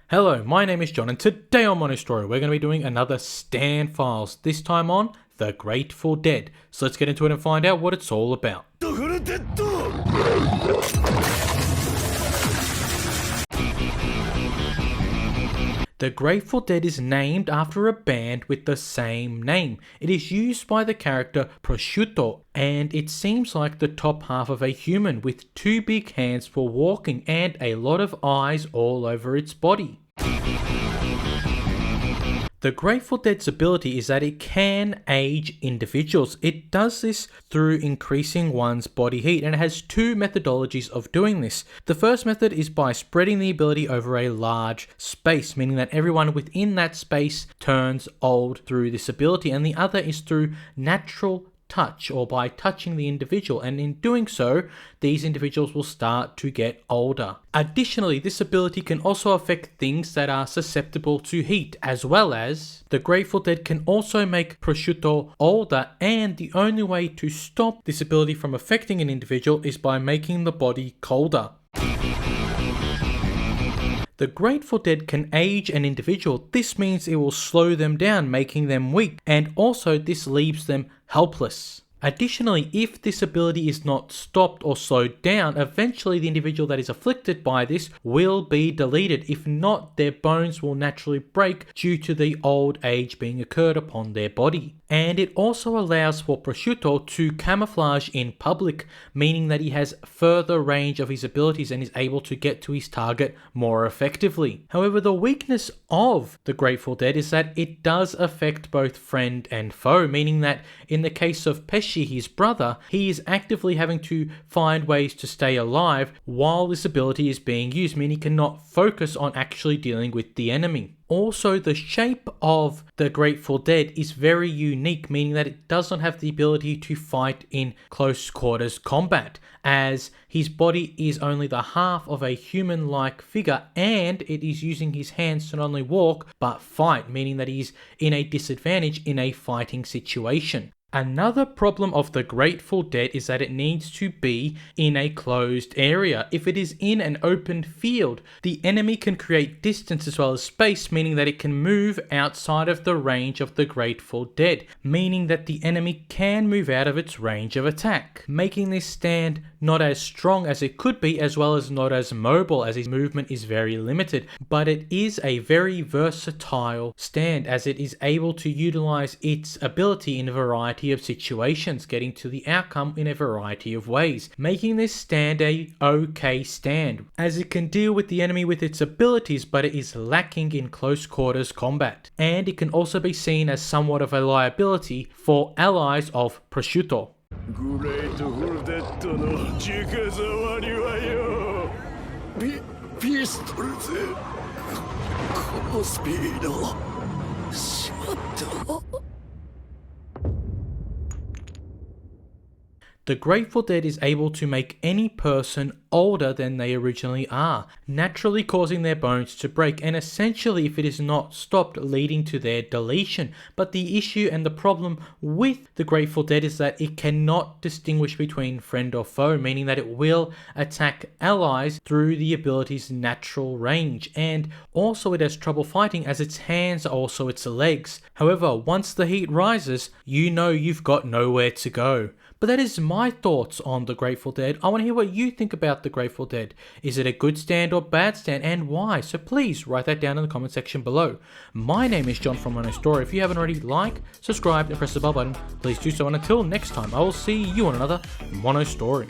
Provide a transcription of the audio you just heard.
Hello, my name is John, and today on Mono Story we're going to be doing another Stand Files, this time on The Grateful Dead. So let's get into it and find out what it's all about. The Grateful Dead is named after a band with the same name. It is used by the character Prosciutto, and it seems like the top half of a human with two big hands for walking and a lot of eyes all over its body. The Grateful Dead's ability is that it can age individuals. It does this through increasing one's body heat, and it has two methodologies of doing this. The first method is by spreading the ability over a large space, meaning that everyone within that space turns old through this ability, and the other is through natural touch, or by touching the individual, and in doing so these individuals will start to get older. Additionally, this ability can also affect things that are susceptible to heat, as well as the Grateful Dead can also make Prosciutto older, and the only way to stop this ability from affecting an individual is by making the body colder. The Grateful Dead can age an individual. This means it will slow them down, making them weak, and also this leaves them helpless. Additionally, if this ability is not stopped or slowed down, eventually the individual that is afflicted by this will be deleted. If not, their bones will naturally break due to the old age being occurred upon their body. And it also allows for Prosciutto to camouflage in public, meaning that he has further range of his abilities and is able to get to his target more effectively. However, the weakness of the Grateful Dead is that it does affect both friend and foe, meaning that in the case of Pesci, his brother, he is actively having to find ways to stay alive while this ability is being used, meaning he cannot focus on actually dealing with the enemy. Also, the shape of the Grateful Dead is very unique, meaning that it does not have the ability to fight in close quarters combat, as his body is only the half of a human-like figure, and it is using his hands to not only walk but fight, meaning that he's in a disadvantage in a fighting situation. Another problem of the Grateful Dead is that it needs to be in a closed area. If it is in an open field, the enemy can create distance as well as space, meaning that it can move outside of the range of the Grateful Dead, meaning that the enemy can move out of its range of attack, making this stand not as strong as it could be, as well as not as mobile, as its movement is very limited. But it is a very versatile stand, as it is able to utilize its ability in a variety of situations, getting to the outcome in a variety of ways, making this stand a okay stand, as it can deal with the enemy with its abilities, but it is lacking in close quarters combat. And it can also be seen as somewhat of a liability for allies of Prosciutto. グレートフルデッドの直沢にはよピストルぜこのスピードしまった The Grateful Dead is able to make any person older than they originally are, naturally causing their bones to break, and essentially, if it is not stopped, leading to their deletion. But the issue and the problem with the Grateful Dead is that it cannot distinguish between friend or foe, meaning that it will attack allies through the ability's natural range, and also it has trouble fighting as its hands are also its legs. However, once the heat rises, you know you've got nowhere to go. But that is my thoughts on the Grateful Dead. I want to hear what you think about the Grateful Dead. Is it a good stand or bad stand, and why? So please write that down in the comment section below. My name is John from Mono Story. If you haven't already, like, subscribe, and press the bell button, please do so. And until next time, I will see you on another Mono Story.